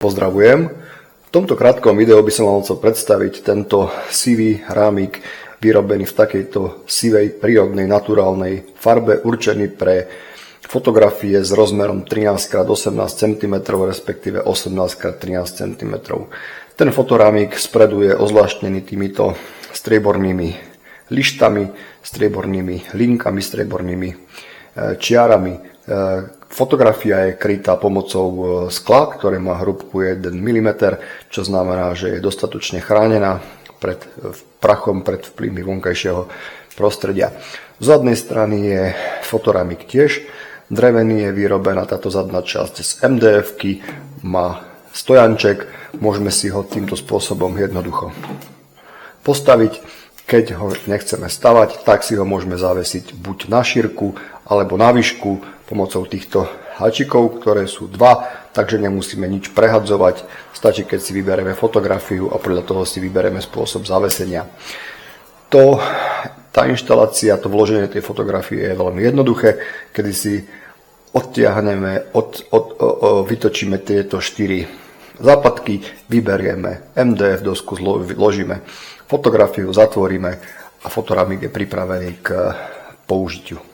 Pozdravujem. V tomto krátkom videu by som vám chcel predstaviť tento sivý rámik vyrobený v takejto sivej, prírodnej, naturálnej farbe, určený pre fotografie s rozmerom 13x18 cm, respektíve 18x13 cm. Ten fotorámik spredu je ozvláštnený týmito striebornými lištami, striebornými linkami, striebornými čiarami. Fotografia je krytá pomocou skla, ktoré má hrúbku 1 mm, čo znamená, že je dostatočne chránená pred prachom, pred vplyvmi vonkajšieho prostredia. Z zadnej strany je fotorámik tiež drevený, je vyrobená táto zadná časť z MDF-ky, má stojanček, môžeme si ho týmto spôsobom jednoducho postaviť. Keď ho nechceme stavať, tak si ho môžeme zavesiť buď na šírku alebo na výšku pomocou týchto háčikov, ktoré sú dva, takže nemusíme nič prehadzovať. Stačí, keď si vyberieme fotografiu a podľa toho si vyberieme spôsob zavesenia. Tá inštalácia, to vloženie tej fotografie je veľmi jednoduché, kedy si odtiahneme, vytočíme tieto 4 západky, vyberieme MDF dosku, zložíme fotografiu, zatvoríme a fotorámik je pripravený k použitiu.